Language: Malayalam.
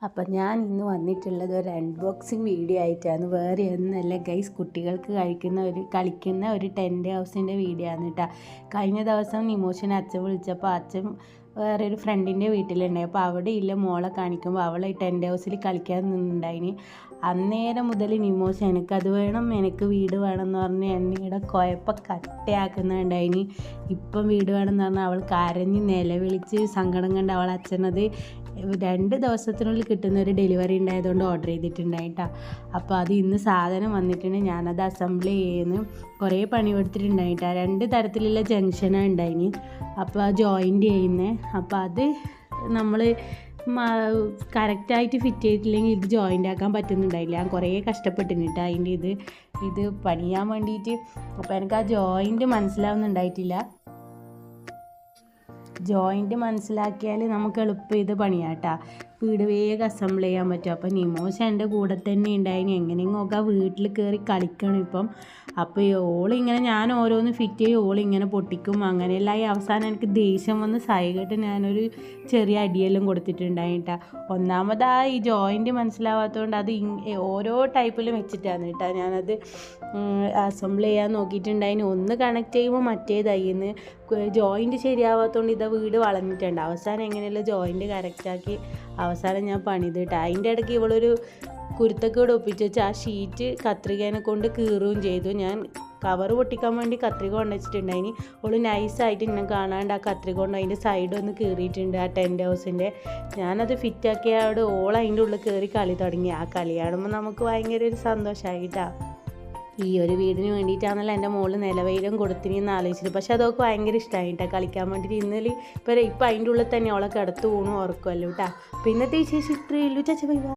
അപ്പം ഞാൻ ഇന്ന് വന്നിട്ടുള്ളത് ഒരു അൺബോക്സിങ് വീഡിയോ ആയിട്ടാണ്. വേറെ ഒന്നല്ല ഗൈസ്, കുട്ടികൾക്ക് കളിക്കുന്ന ഒരു ടെൻറ്റ് ഹൗസിൻ്റെ വീഡിയോ ആണ് കേട്ടോ. കഴിഞ്ഞ ദിവസം നിമോഷിനെ അച്ഛൻ വിളിച്ചപ്പോൾ അച്ഛൻ വേറെ ഒരു ഫ്രണ്ടിൻ്റെ വീട്ടിലുണ്ടായി. അപ്പോൾ അവിടെ ഇല്ല മോളെ കാണിക്കുമ്പോൾ അവൾ ഈ ടെൻറ്റ് ഹൗസിൽ കളിക്കാൻ നിന്നുണ്ടായിന്. അന്നേരം മുതൽ നിമോഷ് എനിക്കത് വേണം, എനിക്ക് വീട് വേണം എന്ന് പറഞ്ഞ് എണ്ണയുടെ കുഴപ്പം കട്ടയാക്കുന്നുണ്ടായിന്. ഇപ്പം വീട് വേണം എന്ന് പറഞ്ഞാൽ അവൾ കരഞ്ഞ് നിലവിളിച്ച് സങ്കടം കണ്ട് അവൾ അച്ഛനത് 2 ദിവസത്തിനുള്ളിൽ കിട്ടുന്ന ഒരു ഡെലിവറി ഉണ്ടായതുകൊണ്ട് ഓർഡർ ചെയ്തിട്ടുണ്ടായിട്ടാ. അപ്പോൾ അത് ഇന്ന് സാധനം വന്നിട്ടുണ്ട്. ഞാനത് അസംബിൾ ചെയ്യുന്നു. കുറേ പണി കൊടുത്തിട്ടുണ്ടായിട്ടാ. 2 തരത്തിലുള്ള ജംഗ്ഷനാണ് ഉണ്ടായിന്. അപ്പോൾ ആ ജോയിൻ്റ് ചെയ്യുന്നത്. അപ്പോൾ അത് നമ്മൾ കറക്റ്റായിട്ട് ഫിറ്റ് ചെയ്തിട്ടില്ലെങ്കിൽ ഇത് ജോയിൻ്റ് ആക്കാൻ പറ്റുന്നുണ്ടായില്ല. ഞാൻ കുറേ കഷ്ടപ്പെട്ടിട്ടാ അതിൻ്റെ ഇത് പണിയാൻ വേണ്ടിയിട്ട്. അപ്പോൾ എനിക്ക് ആ ജോയിൻ്റ് മനസ്സിലാവുന്നുണ്ടായിട്ടില്ല. ജോയിൻ്റ് മനസ്സിലാക്കിയാൽ നമുക്ക് എളുപ്പം ഇത് പണിയാട്ടാ. വീട് വേഗം അസംബിൾ ചെയ്യാൻ പറ്റും. അപ്പോൾ നിമോഷ് എൻ്റെ കൂടെ തന്നെ ഉണ്ടായിന്. എങ്ങനെയെങ്കിലൊക്കെ വീട്ടിൽ കയറി കളിക്കണം ഇപ്പം. അപ്പോൾ ഓളിങ്ങനെ ഞാൻ ഓരോന്ന് ഫിറ്റ് ചെയ്യും, ഓളിങ്ങനെ പൊട്ടിക്കും. അങ്ങനെയെല്ലാം ഈ അവസാനം എനിക്ക് ദേഷ്യം വന്ന് സൈകിട്ട് ഞാനൊരു ചെറിയ അടിയെല്ലാം കൊടുത്തിട്ടുണ്ടായിട്ടാ. ഒന്നാമതാ ഈ ജോയിൻ്റ് മനസ്സിലാവാത്തതുകൊണ്ട് അത് ഓരോ ടൈപ്പിലും വെച്ചിട്ടാണ് കേട്ടോ ഞാനത് അസംബിൾ ചെയ്യാൻ നോക്കിയിട്ടുണ്ടായിന്. ഒന്ന് കണക്ട് ചെയ്യുമ്പോൾ മറ്റേതായിന്ന് ജോയിൻ്റ് ശരിയാവാത്തതുകൊണ്ട് ഇതാ വീട് വളഞ്ഞിട്ടുണ്ട്. അവസാനം എങ്ങനെയല്ല ജോയിൻ്റ് കറക്റ്റാക്കി അവസാനം ഞാൻ പണിതിട്ട്. അതിൻ്റെ ഇടയ്ക്ക് ഇവളൊരു കുരുത്തക്കേട് ഒപ്പിച്ച് വെച്ച് ആ ഷീറ്റ് കത്രികേനെ കൊണ്ട് കീറുകയും ചെയ്തു. ഞാൻ കവർ പൊട്ടിക്കാൻ വേണ്ടി കത്രിക കൊണ്ടുവച്ചിട്ടുണ്ടായിന്. അവൾ നൈസായിട്ട് ഇങ്ങനെ കാണാണ്ട് ആ കത്രിക കൊണ്ട് അതിൻ്റെ സൈഡ് ഒന്ന് കീറിയിട്ടുണ്ട് ആ ടെൻറ്റ് ഹൗസിൻ്റെ. ഞാനത് ഫിറ്റാക്കിയ അവിടെ അതിൻ്റെ ഉള്ളിൽ കയറി കളി തുടങ്ങി. ആ കളി കാണുമ്പോൾ നമുക്ക് ഭയങ്കര ഒരു സന്തോഷമായിട്ടാണ്. ഈ ഒരു വീടിന് വേണ്ടിയിട്ടാണല്ലോ എൻ്റെ മോള് നിലവയിലും കൊടുത്തിനെന്ന് ആലോചിച്ചിട്ട്. പക്ഷെ അതൊക്കെ ഭയങ്കര ഇഷ്ടമായിട്ടാണ് കളിക്കാൻ വേണ്ടിയിട്ട്. ഇപ്പം അതിൻ്റെ ഉള്ളിൽ തന്നെ അവളെ കിടത്ത് ഊണും ഉറക്കുമല്ലോ കേട്ടോ. അപ്പോൾ ഇന്നത്തെ വിശേഷം ഇത്രയേ ഉള്ളൂ. ചാച്ച ബൈ ബൈ.